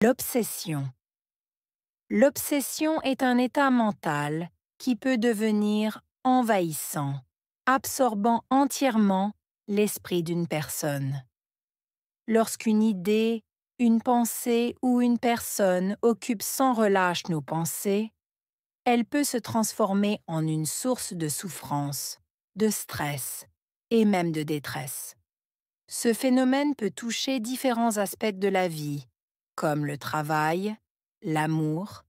L'obsession. L'obsession est un état mental qui peut devenir envahissant, absorbant entièrement l'esprit d'une personne. Lorsqu'une idée, une pensée ou une personne occupe sans relâche nos pensées, elle peut se transformer en une source de souffrance, de stress et même de détresse. Ce phénomène peut toucher différents aspects de la vie, comme le travail, l'amour,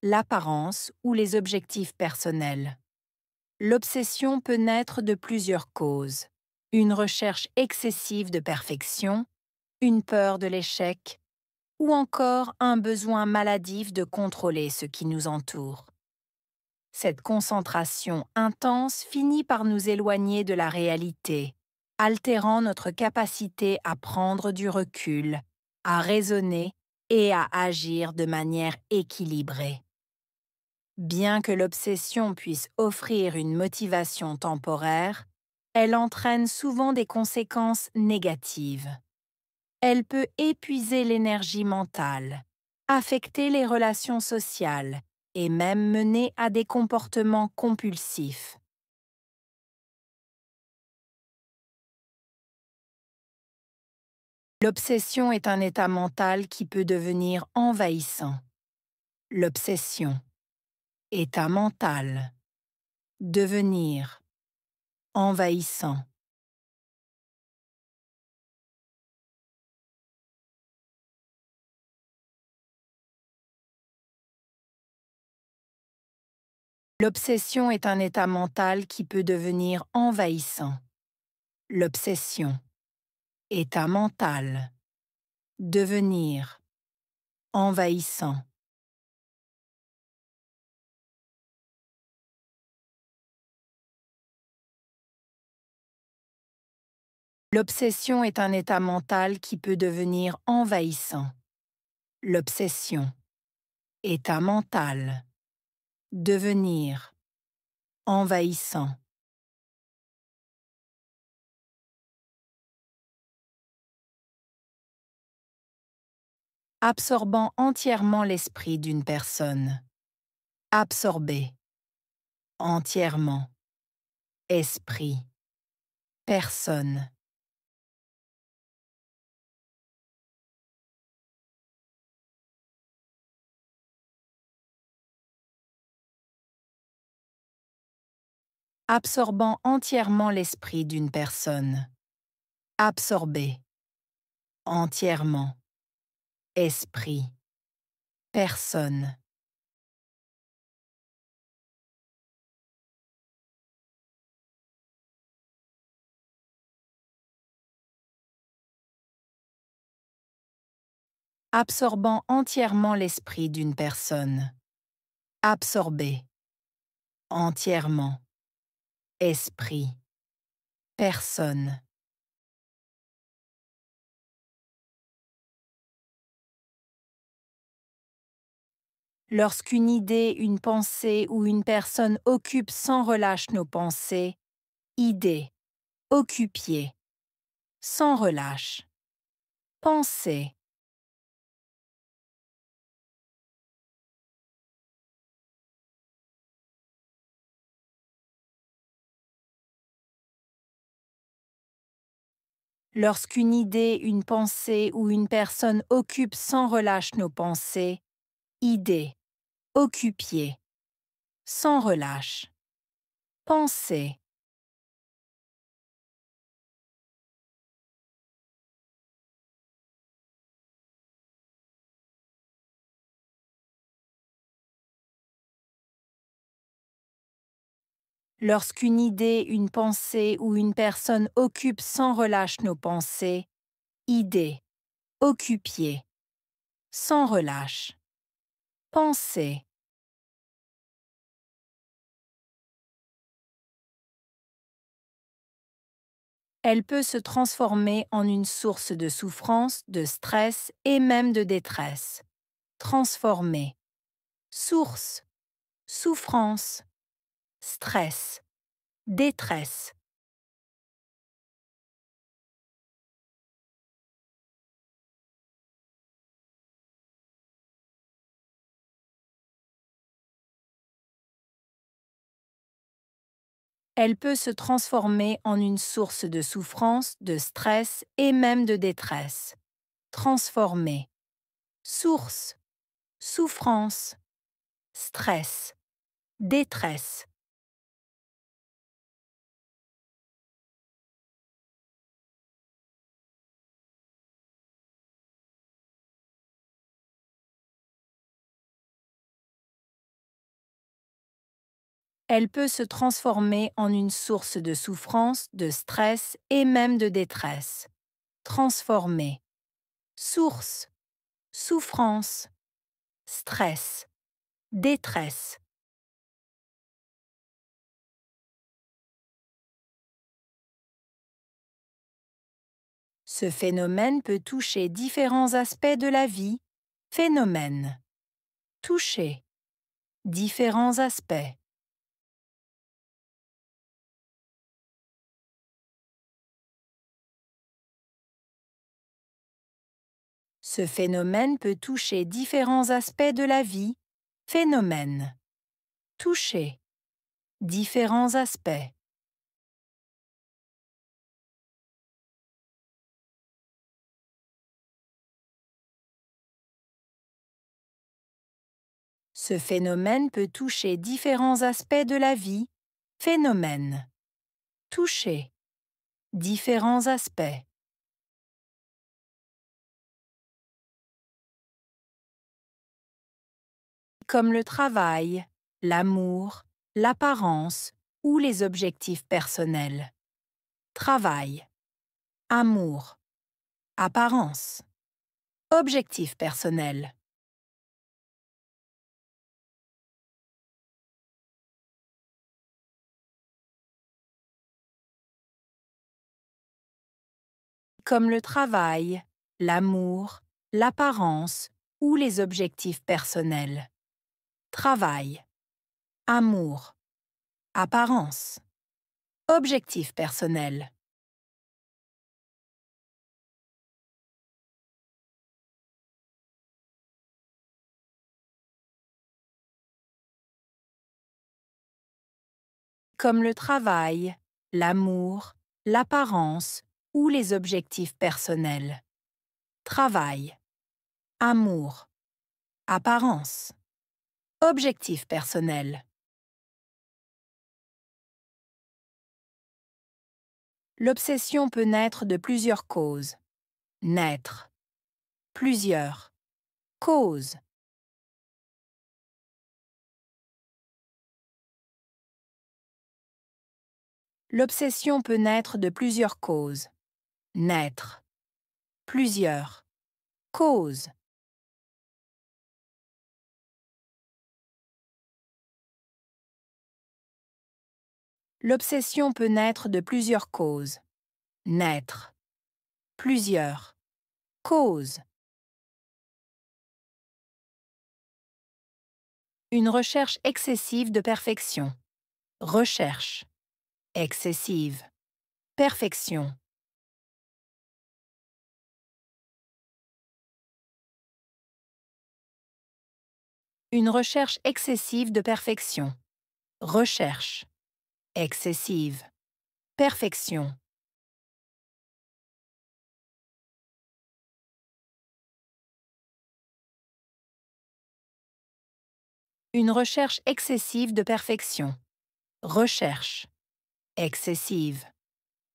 l'apparence ou les objectifs personnels. L'obsession peut naître de plusieurs causes. Une recherche excessive de perfection, une peur de l'échec, ou encore un besoin maladif de contrôler ce qui nous entoure. Cette concentration intense finit par nous éloigner de la réalité, altérant notre capacité à prendre du recul, à raisonner et à agir de manière équilibrée. Bien que l'obsession puisse offrir une motivation temporaire, elle entraîne souvent des conséquences négatives. Elle peut épuiser l'énergie mentale, affecter les relations sociales et même mener à des comportements compulsifs. L'obsession est un état mental qui peut devenir envahissant. L'obsession. État mental. Devenir. Envahissant. L'obsession est un état mental qui peut devenir envahissant. L'obsession. État mental. Devenir. Envahissant. L'obsession est un état mental qui peut devenir envahissant. L'obsession. État mental. Devenir. Envahissant. Absorbant entièrement l'esprit d'une personne. Absorber. Entièrement. Esprit. Personne. Absorbant entièrement l'esprit d'une personne. Absorber. Entièrement. Esprit. Personne. Absorbant entièrement l'esprit d'une personne. Absorber. Entièrement. Esprit. Personne. Lorsqu'une idée, une pensée ou une personne occupe sans relâche nos pensées, idée, occupier, sans relâche, penser. Lorsqu'une idée, une pensée ou une personne occupe sans relâche nos pensées, idée, occupier, sans relâche, penser. Lorsqu'une idée, une pensée ou une personne occupe sans relâche nos pensées, idée, occupier, sans relâche, penser. Elle peut se transformer en une source de souffrance, de stress et même de détresse. Transformer. Source. Souffrance. Stress. Détresse. Elle peut se transformer en une source de souffrance, de stress et même de détresse. Transformer. Source, souffrance, stress, détresse. Elle peut se transformer en une source de souffrance, de stress et même de détresse. Transformer. Source, souffrance, stress, détresse. Ce phénomène peut toucher différents aspects de la vie. Phénomène. Toucher. Différents aspects. Ce phénomène peut toucher différents aspects de la vie. Phénomène. Toucher. Différents aspects. Ce phénomène peut toucher différents aspects de la vie. Phénomène. Toucher. Différents aspects. Comme le travail, l'amour, l'apparence ou les objectifs personnels. Travail. Amour. Apparence. Objectifs personnels. Comme le travail, l'amour, l'apparence ou les objectifs personnels. Travail. Amour. Apparence. Objectifs personnels. Comme le travail, l'amour, l'apparence ou les objectifs personnels. Travail. Amour. Apparence. Objectifs personnels. L'obsession peut naître de plusieurs causes. Naître. Plusieurs. Causes. L'obsession peut naître de plusieurs causes. Naître. Plusieurs. Causes. L'obsession peut naître de plusieurs causes. Naître. Plusieurs. Causes. Une recherche excessive de perfection. Recherche. Excessive. Perfection. Une recherche excessive de perfection. Recherche. Excessive. Perfection. Une recherche excessive de perfection. Recherche. Excessive.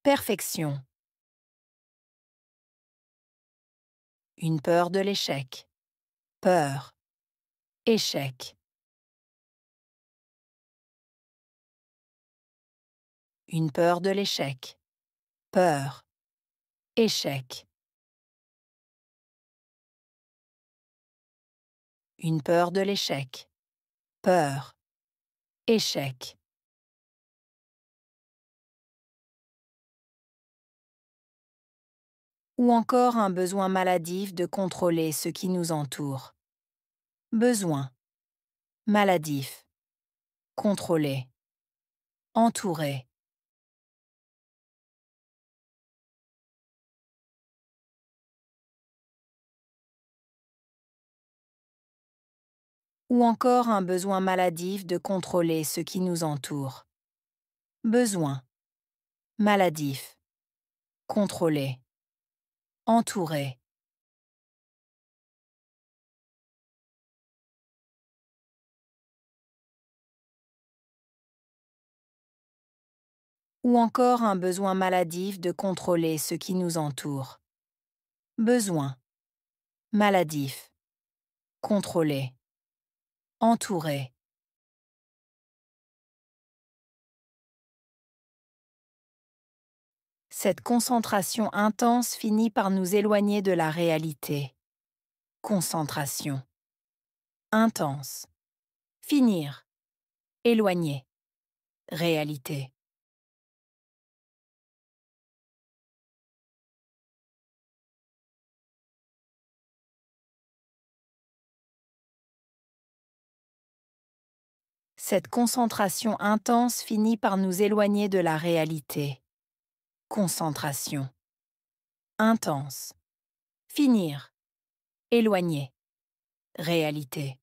Perfection. Une peur de l'échec. Peur. Échec. Une peur de l'échec. Peur. Échec. Une peur de l'échec. Peur. Échec. Ou encore un besoin maladif de contrôler ce qui nous entoure. Besoin. Maladif. Contrôler. Entourer. Ou encore un besoin maladif de contrôler ce qui nous entoure. besoin, maladif, contrôler, entourer. Ou encore un besoin maladif de contrôler ce qui nous entoure. Besoin, maladif, contrôler, entourer. Cette concentration intense finit par nous éloigner de la réalité. Concentration. Intense. Finir. Éloigner. Réalité. Cette concentration intense finit par nous éloigner de la réalité. Concentration. Intense. Finir. Éloigner. Réalité.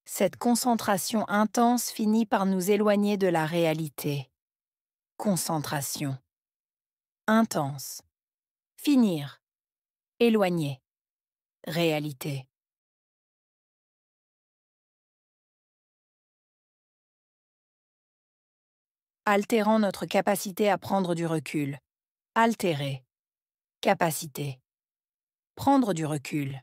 Cette concentration intense finit par nous éloigner de la réalité. Concentration. Intense. Finir. Éloigner. Réalité. Altérant notre capacité à prendre du recul. Altérer. Capacité. Prendre du recul.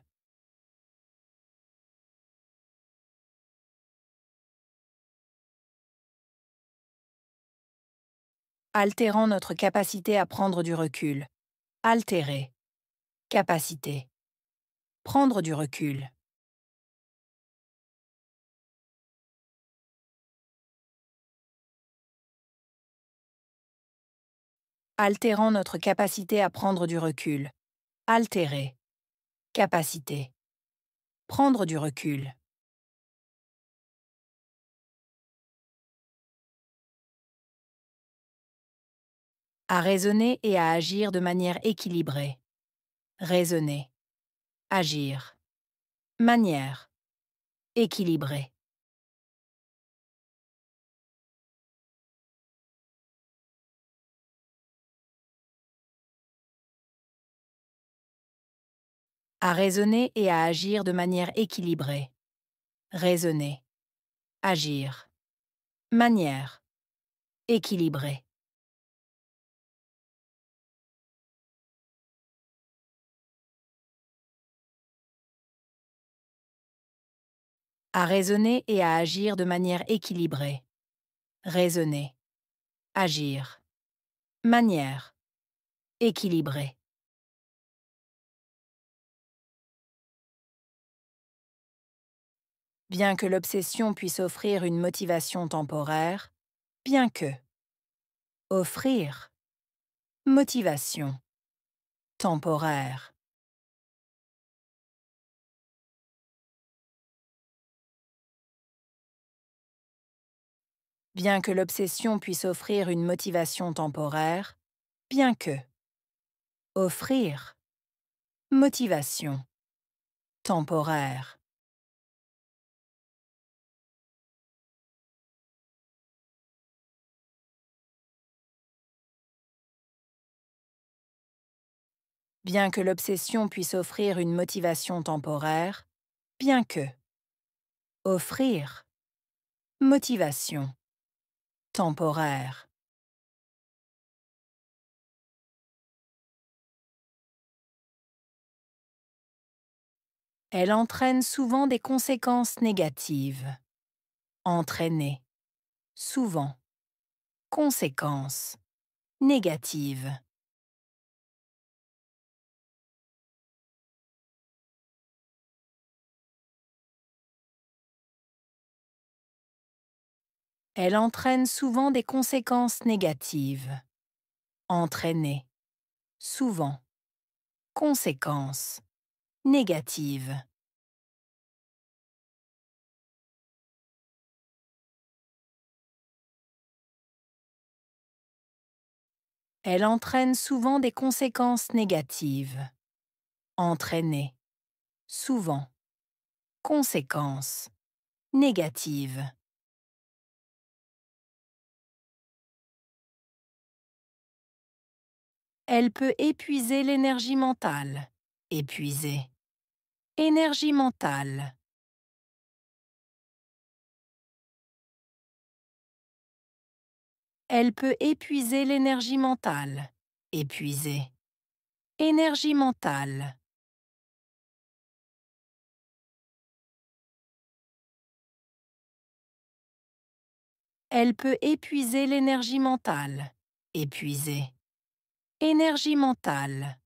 Altérant notre capacité à prendre du recul. Altérer. Capacité. Prendre du recul. Altérant notre capacité à prendre du recul. Altérer. Capacité. Prendre du recul. À raisonner et à agir de manière équilibrée. Raisonner. Agir. Manière. Équilibrée. À raisonner et à agir de manière équilibrée. Raisonner. Agir. Manière. Équilibrée. À raisonner et à agir de manière équilibrée. Raisonner. Agir. Manière. Équilibrée. Bien que l'obsession puisse offrir une motivation temporaire, bien que. Offrir. Motivation. Temporaire. Bien que l'obsession puisse offrir une motivation temporaire, bien que. Offrir. Motivation. Temporaire. Bien que l'obsession puisse offrir une motivation temporaire, bien que. Offrir. Motivation. Temporaire. Elle entraîne souvent des conséquences négatives. Entraîner. Souvent. Conséquences. Négatives. Elle entraîne souvent des conséquences négatives. Entraîner. Souvent. Conséquences. Négatives. Elle entraîne souvent des conséquences négatives. Entraîner. Souvent. Conséquences. Négatives. Elle peut épuiser l'énergie mentale. Épuiser. Énergie mentale. Elle peut épuiser l'énergie mentale. Épuiser. Énergie mentale. Elle peut épuiser l'énergie mentale. Épuiser. Énergie mentale.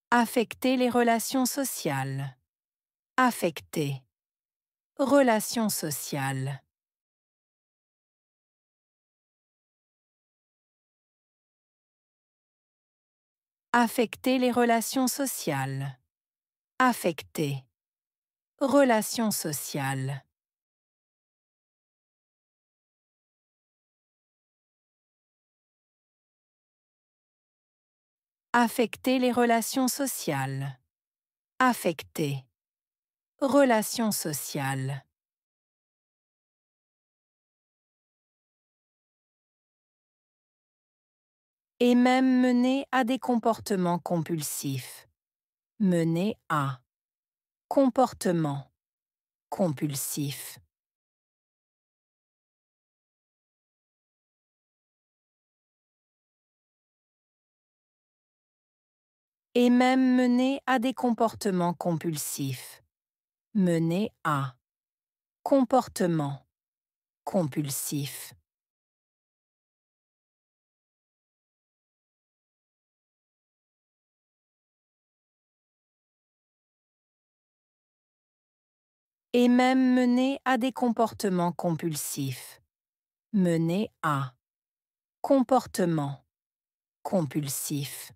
Affecter les relations sociales. Affecter. Relations sociales. Affecter les relations sociales. Affecter. Relations sociales. Affecter les relations sociales. Affecter. Relations sociales. Et même mener à des comportements compulsifs. Mener à. Comportement. Compulsif. Et même mener à des comportements compulsifs. Mener à. Comportement. Compulsif. Et même mener à des comportements compulsifs. Mener à. Comportement. Compulsif.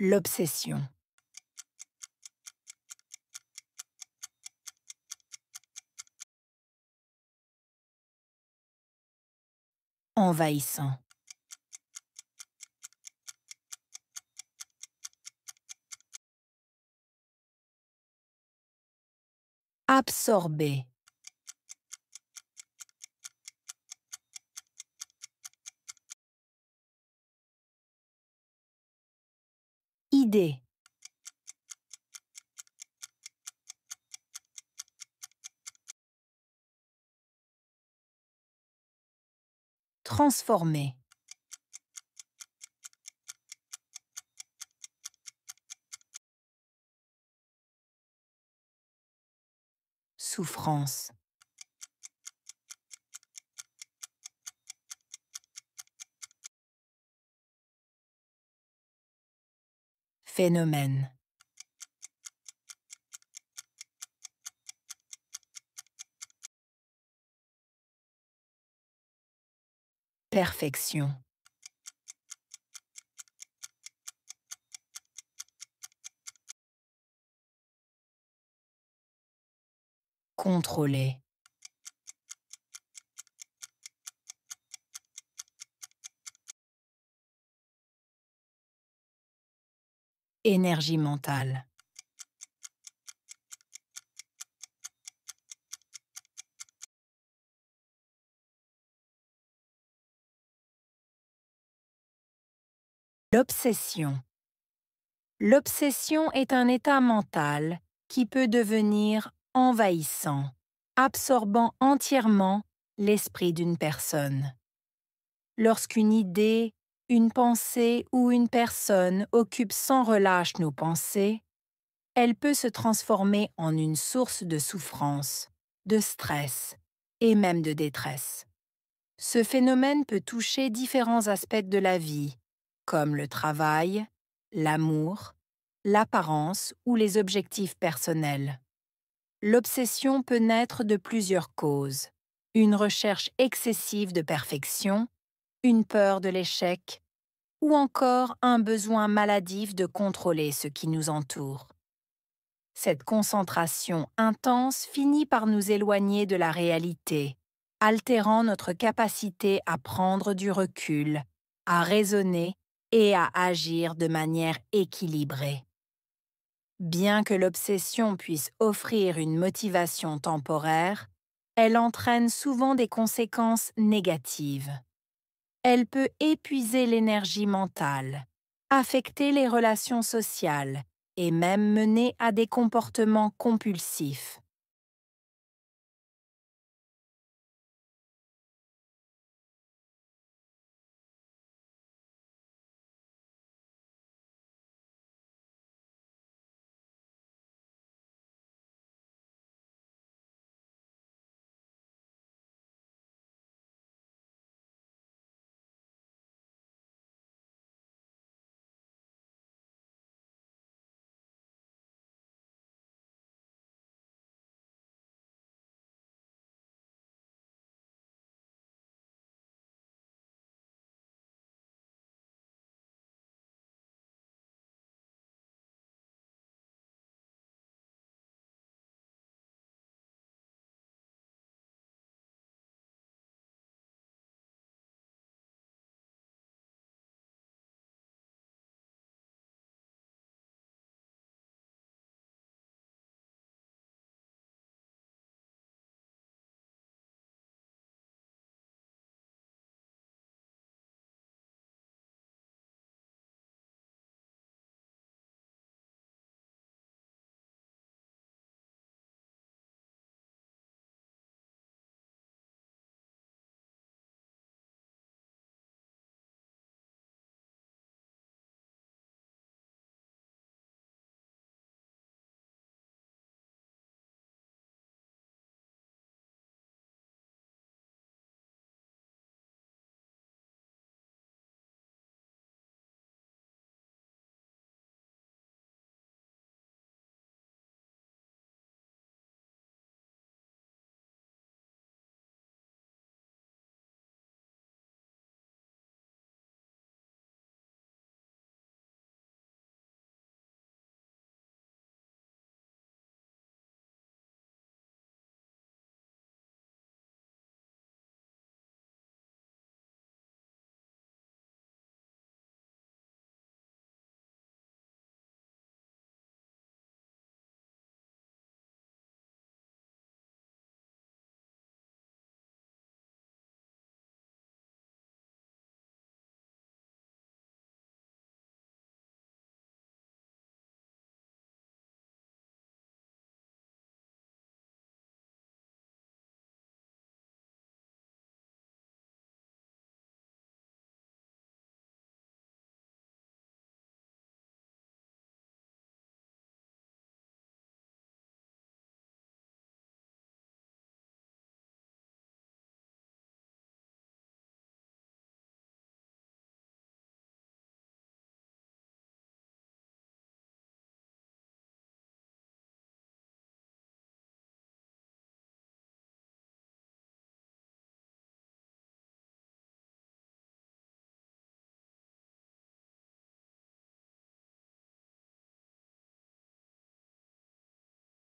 L'obsession. Envahissant. Absorber. Idée. Transformer. Souffrance. Phénomène. Perfection. Contrôler. Énergie mentale. L'obsession. L'obsession est un état mental qui peut devenir envahissant, absorbant entièrement l'esprit d'une personne. Lorsqu'une idée, une pensée ou une personne occupe sans relâche nos pensées, elle peut se transformer en une source de souffrance, de stress et même de détresse. Ce phénomène peut toucher différents aspects de la vie, comme le travail, l'amour, l'apparence ou les objectifs personnels. L'obsession peut naître de plusieurs causes. Une recherche excessive de perfection, une peur de l'échec, ou encore un besoin maladif de contrôler ce qui nous entoure. Cette concentration intense finit par nous éloigner de la réalité, altérant notre capacité à prendre du recul, à raisonner et à agir de manière équilibrée. Bien que l'obsession puisse offrir une motivation temporaire, elle entraîne souvent des conséquences négatives. Elle peut épuiser l'énergie mentale, affecter les relations sociales et même mener à des comportements compulsifs.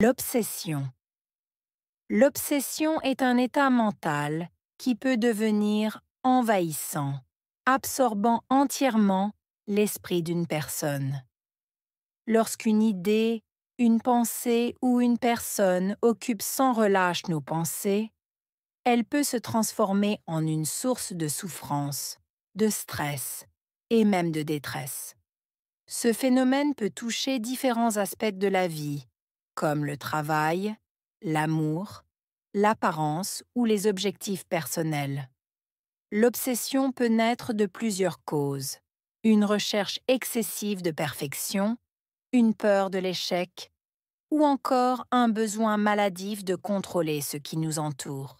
L'obsession. L'obsession est un état mental qui peut devenir envahissant, absorbant entièrement l'esprit d'une personne. Lorsqu'une idée, une pensée ou une personne occupe sans relâche nos pensées, elle peut se transformer en une source de souffrance, de stress et même de détresse. Ce phénomène peut toucher différents aspects de la vie, comme le travail, l'amour, l'apparence ou les objectifs personnels. L'obsession peut naître de plusieurs causes. Une recherche excessive de perfection, une peur de l'échec, ou encore un besoin maladif de contrôler ce qui nous entoure.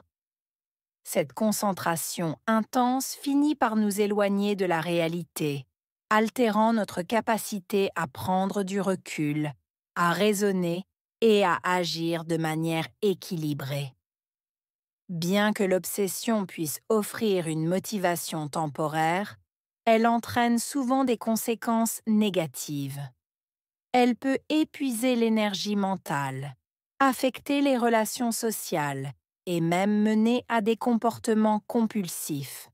Cette concentration intense finit par nous éloigner de la réalité, altérant notre capacité à prendre du recul, à raisonner et à agir de manière équilibrée. Bien que l'obsession puisse offrir une motivation temporaire, Elle entraîne souvent des conséquences négatives. Elle peut épuiser l'énergie mentale, affecter les relations sociales et même mener à des comportements compulsifs.